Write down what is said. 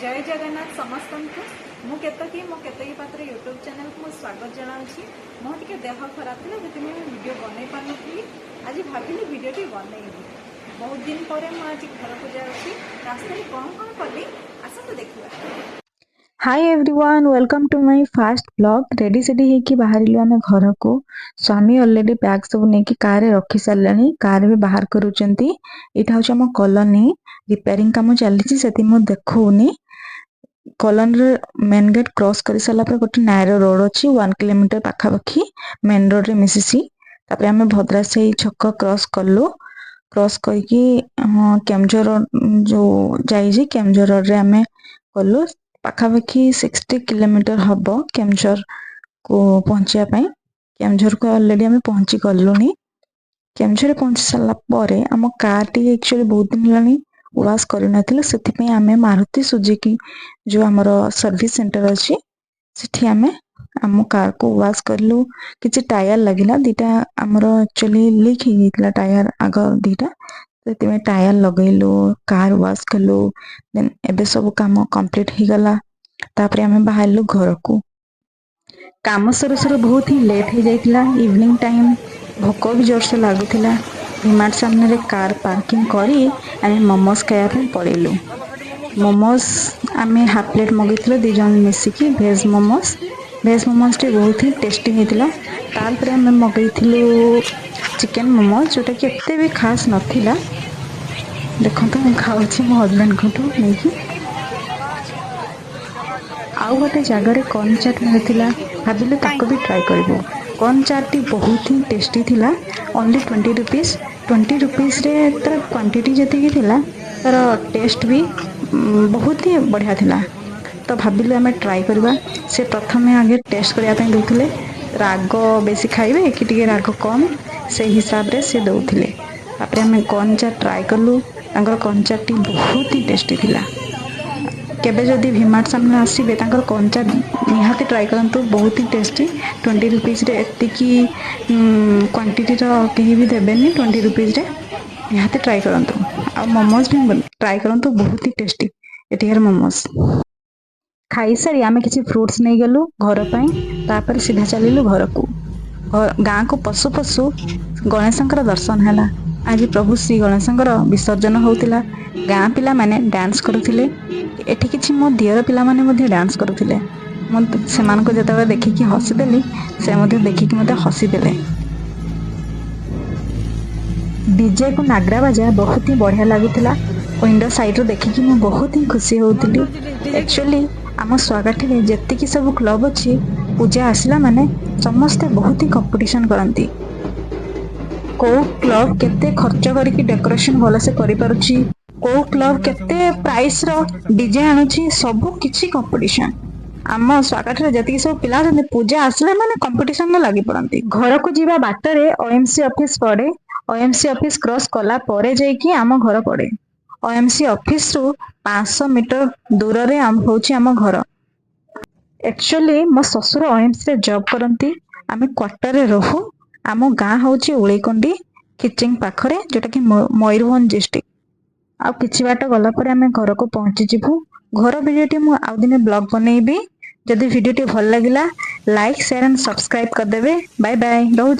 जय जगन्नाथ समस्त मु केतकी पात्र यूट्यूब चैनल को स्वागत जनाऊँगी। मोर टे देह खराब था जो वीडियो बनई पार्नी आज भाविली वीडियो बनईबी। बहुत दिन पर आज घर को जाऊँगी रास्ते कौन कौन कली आसतु देखा। Hi everyone, welcome to my fast blog. Ready सेडी होगी बाहर आम घर को। स्वामी ऑलरेडी बैग सब नहीं कार रखी सारे, कार भी बाहर करुँच। यहाँ हूँ आम कॉलोनी रिपेयरिंग काम चली से देखनी। कॉलोनी मेन गेट क्रॉस कर सारापर गोटे नैरो रोड अच्छी 1 किलोमीटर पाखापाखि मेन रोड रे मिसिसी। तापर आम भद्रा से छक क्रॉस कलु। क्रॉस करके केमझर जो जाइए केमझर रोड रे आम कलु। पाखापाखि 60 किलोमीटर हम केमझर को पहुँचापी। केमझर को ऑलरेडी आम पहुँची गलुनी। केमझर पहुँची सारापर आम कार टी एक्चुअली बहुत दिन है वाश कर से आम मारुति सुजुकी जो आमर सर्विस सेंटर अच्छी सेठी आम कार को वाश कलु। किसी टायर लगिला दीटा आमर एक्चुअली लीक हो जाता टायर आग दीटा से टायर लगेलु कार वाश कलु। देन एबे सब काम कंप्लीट हो गला। तापर आम बाहरलु घर को। काम सर सर बहुत ही लेट हो जाता। इवनिंग टाइम भोक भी जोर से लगुला। डिमार्ट सामने कार पार्किंग करी आम मोमोज खायापी पड़ेलु। मोमोज आम हाफ प्लेट मगेल दी जन मिसिकी भेज मोमोज। भेज मोमोज टे बहुत ही टेस्टी होता। तार आम मगेलु चिकेन मोमोज जोटा कि एत भी खास नाला। देखो तो मुझे खाऊँ मो हजबैंड को नहीं। आउ गोटे जगार कॉर्न चाट मिलता भाविलु ताको भी ट्राई करूँ। कॉर्न चाट बहुत ही टेस्टी थिला। Only 20 rupees. 20 रुपीज रे तार क्वांटिटी जी तार टेस्ट भी बहुत ही बढ़िया थिला। तो भाविलु आम ट्राई करवा। से प्रथम आगे टेस्ट करने दौले राग बेसी खाइबे कि टी राग कम से हिसाब रे से दौले। तापर आम कॉर्न चाट ट्राई कलु। कॉर्न चाट बहुत ही टेस्टी थिला। केबे जदि विमार्ट सामने आसबे कॉर्न चाट निहाती ट्राई करंतु बहुत ही टेस्टी। 20 रुपीज रे एतिकी क्वांटिटी कहीं भी देबेनी। 20 रुपीज रे निहाती ट्राई करंतु। आ मोमोज भी ट्राई करंतु बहुत ही टेस्टी एटियर मोमोज। खाई सारी आम किसी फ्रुट्स नहीं गलु घर पर। तापर सीधा चलिलु घर को। गाँ को पशु पशु गणेशंकर दर्शन है। आज प्रभु श्री गणेशंकर विसर्जन होता। गाँ पिला माने डांस करुथिले। एठी किछि मो दियर पिला माने मध्ये डांस करुथिले। से जो देखिकी हसीदेली से देखिकी मत हसीदेले। डीजे को नागरा बाजा बहुत ही बढ़िया लगुला। विंडो साइड रो देखिकी मु बहुत ही खुशी होती। एक्चुअली आम स्वागत जेतिकी सब क्लब अच्छी पूजा आसला माने समस्ते बहुत ही कंपटीशन करती। को क्लब केते खर्च करके डेकोरेशन भल से करि पारुची, को क्लब केते प्राइस रो डीजे आनुची, सब किछि कंपटीशन। आम स्वागत जति सब पिला पूजा आसला माने कंपटीशन में लगी पड़ती। घर को जीवा बाटरे ओएमसी ऑफिस पड़े। ओएमसी ऑफिस क्रॉस कला परे जाइकी आम घर पड़े। ओएमसी ऑफिस रु 500 मीटर दूर रे होची आम घर। एक्चुअली मो ससुर ओएमसी रे जॉब करती। आम क्वार्टर रे रहू। आम गाँ हूँ उलीकंडी किचिंग पाखरे जोटा कि मयूरभंज डिस्ट्रिक्ट। आ किछि बाट गला पर आम घर को पहुँची जीवु। घर वीडियो मु आउ दिने ब्लॉग बनईबी। जदि वीडियो भल लगिला लाइक शेयर एंड सब्सक्राइब करदेबे। Bye bye. रहूछि।